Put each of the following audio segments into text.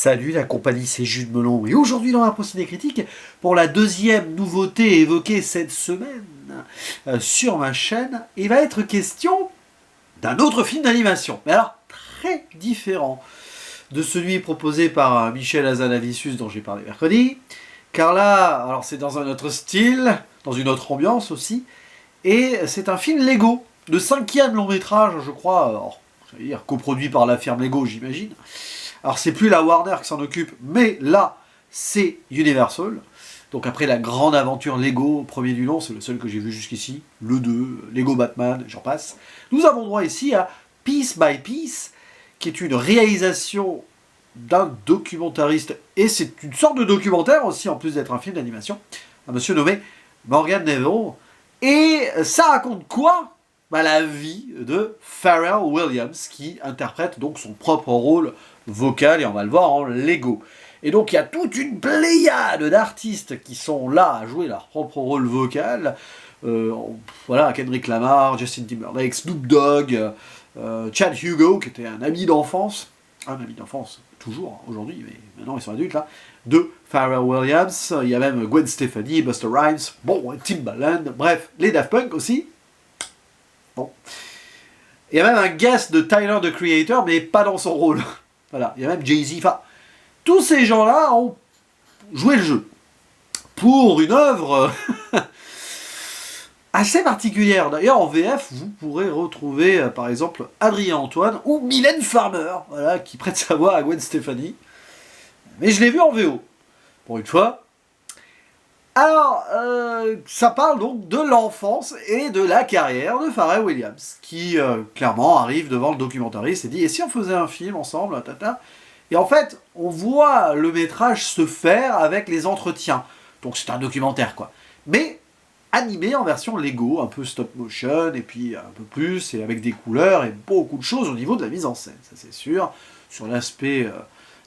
Salut la compagnie, c'est Jules Melon et aujourd'hui dans la procédé critique pour la deuxième nouveauté évoquée cette semaine sur ma chaîne, il va être question d'un autre film d'animation, mais alors très différent de celui proposé par Michel Hazanavicius dont j'ai parlé mercredi, car là, alors c'est dans un autre style, dans une autre ambiance aussi, et c'est un film Lego, le 5e long métrage je crois, alors, c'est-à-dire coproduit par la firme Lego j'imagine. Alors c'est plus la Warner qui s'en occupe, mais là c'est Universal. Donc après la grande aventure Lego, premier du nom, c'est le seul que j'ai vu jusqu'ici, le 2, Lego Batman, j'en passe. Nous avons droit ici à Piece by Piece, qui est une réalisation d'un documentariste, et c'est une sorte de documentaire aussi, en plus d'être un film d'animation, un monsieur nommé Morgan Neville. Et ça raconte quoi ? La vie de Pharrell Williams, qui interprète donc son propre rôle vocal, et on va le voir en Lego. Et donc il y a toute une pléiade d'artistes qui sont là à jouer leur propre rôle vocal. Voilà, Kendrick Lamar, Justin Timberlake, Snoop Dogg, Chad Hugo, qui était un ami d'enfance toujours aujourd'hui, mais maintenant ils sont adultes là, de Pharrell Williams. Il y a même Gwen Stefani, Busta Rhymes, bon, Timbaland, bref, les Daft Punk aussi. Bon. Il y a même un guest de Tyler, the Creator, mais pas dans son rôle. Voilà, il y a même Jay-Z. Enfin, tous ces gens-là ont joué le jeu pour une œuvre assez particulière. D'ailleurs, en VF, vous pourrez retrouver, par exemple, Adrien Antoine ou Mylène Farmer, voilà, qui prête sa voix à Gwen Stefani. Mais je l'ai vu en VO, pour une fois. Alors, ça parle donc de l'enfance et de la carrière de Pharrell Williams, qui clairement arrive devant le documentariste et dit « Et si on faisait un film ensemble ?» Et en fait, on voit le métrage se faire avec les entretiens. Donc c'est un documentaire, quoi. Mais animé en version Lego, un peu stop motion, et puis un peu plus, et avec des couleurs, et beaucoup de choses au niveau de la mise en scène, ça c'est sûr. Sur l'aspect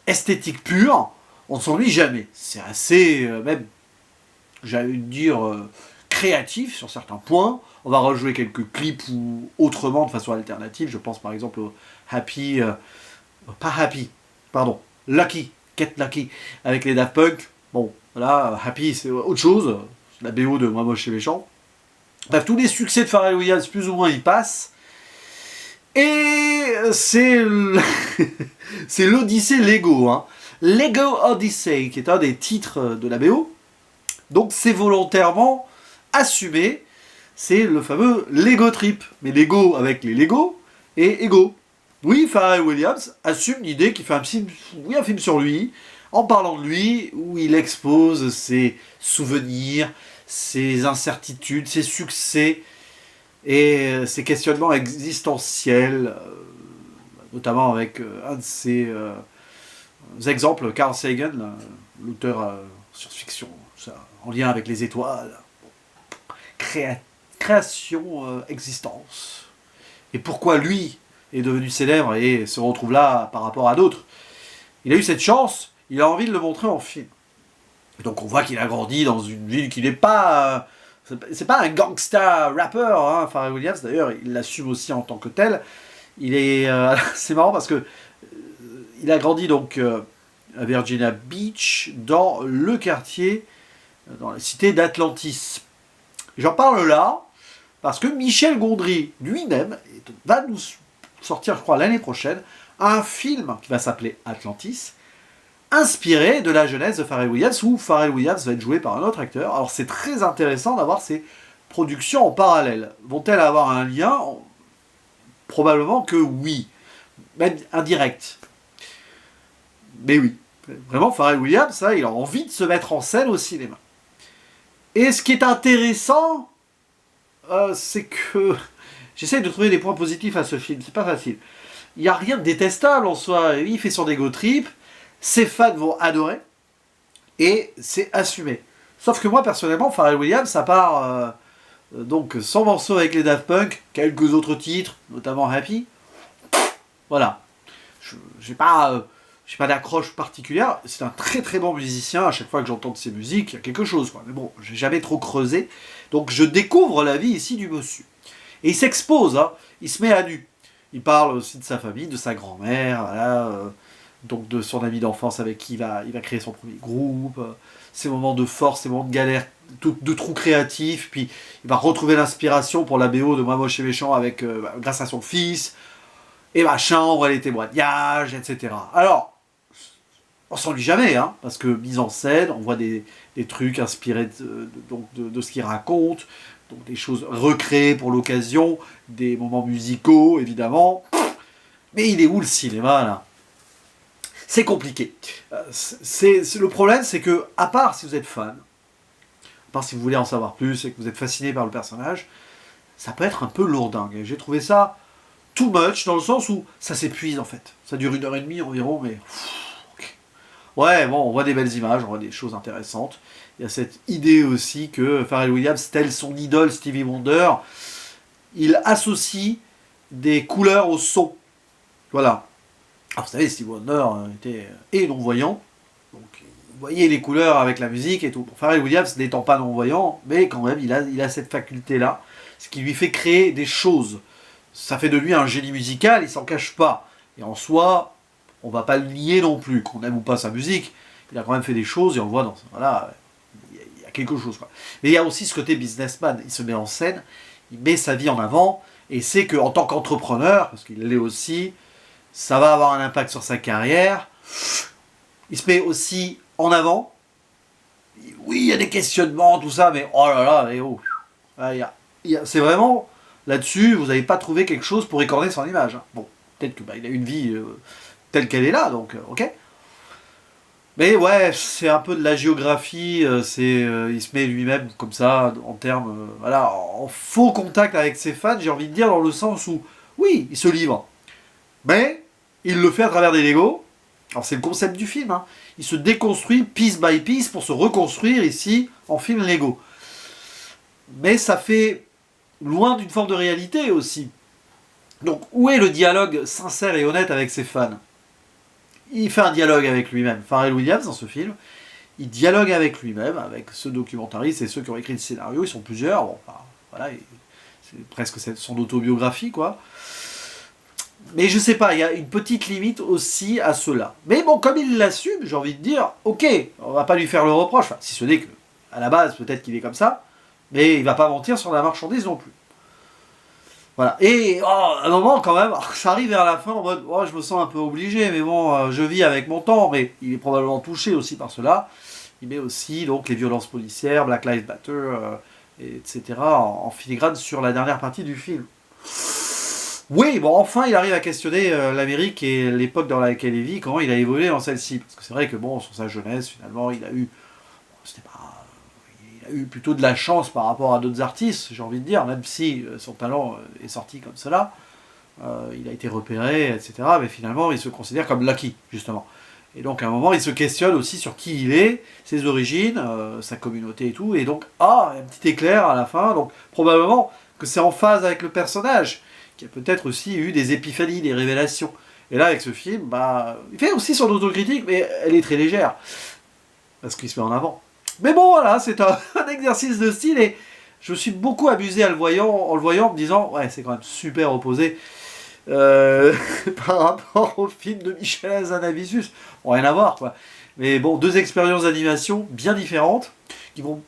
esthétique pur, on ne s'ennuie jamais. C'est assez, même... j'allais dire, créatif sur certains points. On va rejouer quelques clips ou autrement, de façon alternative. Je pense par exemple au Happy... pas Happy, pardon. Lucky, Get Lucky, avec les Daft Punk. Bon, voilà, Happy c'est autre chose. La BO de Moi Moche et Méchant. Bref, tous les succès de Pharrell Williams, plus ou moins, ils passent. Et c'est c'est l'Odyssée Lego. Hein. Lego Odyssey, qui est un des titres de la BO. Donc c'est volontairement assumé, c'est le fameux Lego Trip, mais Lego avec les Lego et Ego. Oui, Pharrell Williams assume l'idée qu'il fait un film sur lui, en parlant de lui, où il expose ses souvenirs, ses incertitudes, ses succès et ses questionnements existentiels, notamment avec un de ses exemples, Carl Sagan, l'auteur science-fiction, en lien avec les étoiles, création, existence. Et pourquoi lui est devenu célèbre et se retrouve là par rapport à d'autres. Il a eu cette chance, il a envie de le montrer en film. Et donc on voit qu'il a grandi dans une ville qui n'est pas... c'est pas un gangsta rapper, hein, Pharrell Williams, d'ailleurs, il l'assume aussi en tant que tel. Il est... c'est marrant parce que il a grandi donc à Virginia Beach, dans le quartier, dans la cité d'Atlantis. J'en parle là, parce que Michel Gondry lui-même va nous sortir, je crois, l'année prochaine, un film qui va s'appeler Atlantis, inspiré de la jeunesse de Pharrell Williams, où Pharrell Williams va être joué par un autre acteur. Alors c'est très intéressant d'avoir ces productions en parallèle. Vont-elles avoir un lien ? Probablement que oui, même indirect. Mais oui, vraiment Pharrell Williams, ça, il a envie de se mettre en scène au cinéma. Et ce qui est intéressant, c'est que j'essaie de trouver des points positifs à ce film, c'est pas facile. Il n'y a rien de détestable en soi, il fait son ego trip, ses fans vont adorer, et c'est assumé. Sauf que moi, personnellement, Pharrell Williams, à part donc son morceau avec les Daft Punk, quelques autres titres, notamment Happy, voilà. J'ai pas d'accroche particulière, c'est un très très bon musicien, à chaque fois que j'entends de ses musiques, il y a quelque chose, quoi. Mais bon, j'ai jamais trop creusé, donc je découvre la vie ici du monsieur. Et il s'expose, hein, il se met à nu. Il parle aussi de sa famille, de sa grand-mère, voilà, donc de son ami d'enfance avec qui il va créer son premier groupe, ses moments de force, ses moments de galère, de trous créatifs, puis il va retrouver l'inspiration pour la BO de Moi Moche et Méchant avec, grâce à son fils, et machin, on voit les témoignages, etc. Alors, on s'ennuie jamais, hein, parce que mise en scène, on voit des trucs inspirés de ce qu'il raconte, donc des choses recréées pour l'occasion, des moments musicaux, évidemment. Mais il est où le cinéma, là? C'est compliqué. Le problème, c'est que, à part si vous êtes fan, à part si vous voulez en savoir plus et que vous êtes fasciné par le personnage, ça peut être un peu lourdingue. Et j'ai trouvé ça too much, dans le sens où ça s'épuise, en fait. Ça dure 1h30 environ, mais... Okay. Ouais, bon, on voit des belles images, on voit des choses intéressantes. Il y a cette idée aussi que Pharrell Williams, tel son idole Stevie Wonder, il associe des couleurs au son. Voilà. Alors vous savez, Stevie Wonder était et non-voyant, donc il voyait les couleurs avec la musique et tout. Pharrell Williams n'étant pas non-voyant, mais quand même il a cette faculté-là, ce qui lui fait créer des choses. Ça fait de lui un génie musical, il s'en cache pas. Et en soi, on va pas le nier non plus, qu'on aime ou pas sa musique, il a quand même fait des choses et on le voit dans... Voilà, il y a quelque chose, quoi. Mais il y a aussi ce côté businessman, il se met en scène, il met sa vie en avant, et c'est qu'en tant qu'entrepreneur, parce qu'il l'est aussi, ça va avoir un impact sur sa carrière. Il se met aussi en avant. Oui, il y a des questionnements, tout ça, mais oh là là, et oh. C'est vraiment, là-dessus, vous n'avez pas trouvé quelque chose pour écorner son image. Hein. Bon, peut-être qu'il a une vie telle qu'elle est là, donc ok. Mais ouais, c'est un peu de la géographie, il se met lui-même comme ça, en termes, voilà, en faux contact avec ses fans, j'ai envie de dire, dans le sens où, oui, il se livre. Mais il le fait à travers des Lego. Alors c'est le concept du film. Hein. Il se déconstruit piece by piece pour se reconstruire ici en film Lego. Mais ça fait loin d'une forme de réalité aussi. Donc où est le dialogue sincère et honnête avec ses fans? Il fait un dialogue avec lui-même. Pharrell Williams dans ce film, il dialogue avec lui-même, avec ce documentariste et ceux qui ont écrit le scénario. Ils sont plusieurs. Bon, enfin, voilà, c'est presque son autobiographie, quoi. Mais je sais pas, il y a une petite limite aussi à cela. Mais bon, comme il l'assume, j'ai envie de dire, ok, on va pas lui faire le reproche, enfin, si ce n'est que, à la base, peut-être qu'il est comme ça, mais il va pas mentir sur la marchandise non plus. Voilà. Et à un moment, quand même, ça arrive vers la fin en mode, oh, je me sens un peu obligé, mais bon, je vis avec mon temps, mais il est probablement touché aussi par cela. Il met aussi donc les violences policières, Black Lives Matter, etc., en filigrane sur la dernière partie du film. Oui, bon, enfin, il arrive à questionner l'Amérique et l'époque dans laquelle il vit, comment il a évolué dans celle-ci. Parce que c'est vrai que, bon, sur sa jeunesse, finalement, il a eu plutôt de la chance par rapport à d'autres artistes, j'ai envie de dire, même si son talent est sorti comme cela. Il a été repéré, etc. Mais finalement, il se considère comme lucky, justement. Et donc, à un moment, il se questionne aussi sur qui il est, ses origines, sa communauté et tout. Et donc, un petit éclair à la fin. Donc, probablement que c'est en phase avec le personnage, qui a peut-être aussi eu des épiphanies, des révélations. Et là, avec ce film, il fait aussi son autocritique, mais elle est très légère. Parce qu'il se met en avant. Mais bon, voilà, c'est un exercice de style, et je me suis beaucoup amusé en le voyant, en me disant, ouais, c'est quand même super opposé par rapport au film de Michel Hazanavicius. Bon, rien à voir, quoi. Mais bon, deux expériences d'animation bien différentes, qui vont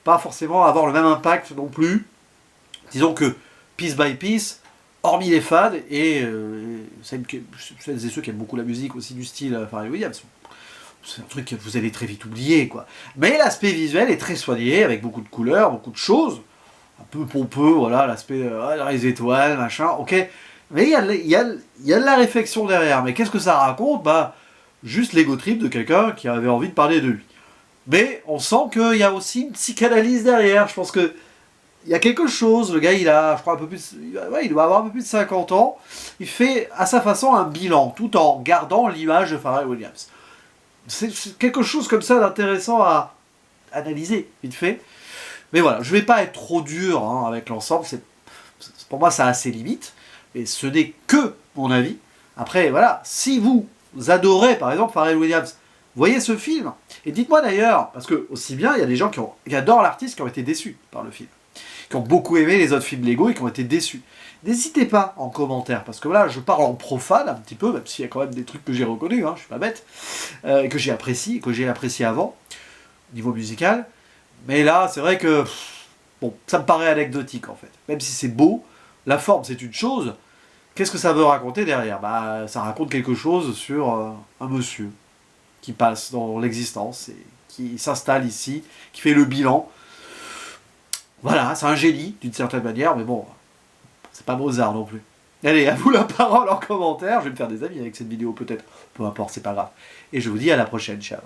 pas forcément avoir le même impact non plus. Disons que, piece by piece, hormis les fans, et celles et ceux qui aiment beaucoup la musique aussi du style Pharrell Williams, c'est un truc que vous allez très vite oublier, quoi. Mais l'aspect visuel est très soigné, avec beaucoup de couleurs, beaucoup de choses, un peu pompeux, voilà, l'aspect, les étoiles, machin, ok. Mais il y a de la réflexion derrière. Mais qu'est-ce que ça raconte? Juste l'ego trip de quelqu'un qui avait envie de parler de lui. Mais on sent qu'il y a aussi une psychanalyse derrière, je pense que il y a quelque chose, le gars il a, je crois, il doit avoir un peu plus de 50 ans, il fait à sa façon un bilan, tout en gardant l'image de Pharrell Williams. C'est quelque chose comme ça d'intéressant à analyser, vite fait. Mais voilà, je ne vais pas être trop dur avec l'ensemble, pour moi ça a ses limites, mais ce n'est que mon avis. Après, voilà, si vous adorez par exemple Pharrell Williams, voyez ce film, et dites-moi d'ailleurs, parce que aussi bien il y a des gens qui adorent l'artiste qui ont été déçus par le film, qui ont beaucoup aimé les autres films Lego et qui ont été déçus. N'hésitez pas en commentaire, parce que là, je parle en profane un petit peu, même s'il y a quand même des trucs que j'ai reconnus, hein, je suis pas bête, que j'ai apprécié avant, niveau musical. Mais là, c'est vrai que, bon, ça me paraît anecdotique en fait. Même si c'est beau, la forme c'est une chose, qu'est-ce que ça veut raconter derrière? Bah, ça raconte quelque chose sur un monsieur qui passe dans l'existence et qui s'installe ici, qui fait le bilan. Voilà, c'est un génie d'une certaine manière, mais bon, c'est pas Mozart non plus. Allez, à vous la parole en commentaire. Je vais me faire des amis avec cette vidéo peut-être. Peu importe, c'est pas grave. Et je vous dis à la prochaine. Ciao.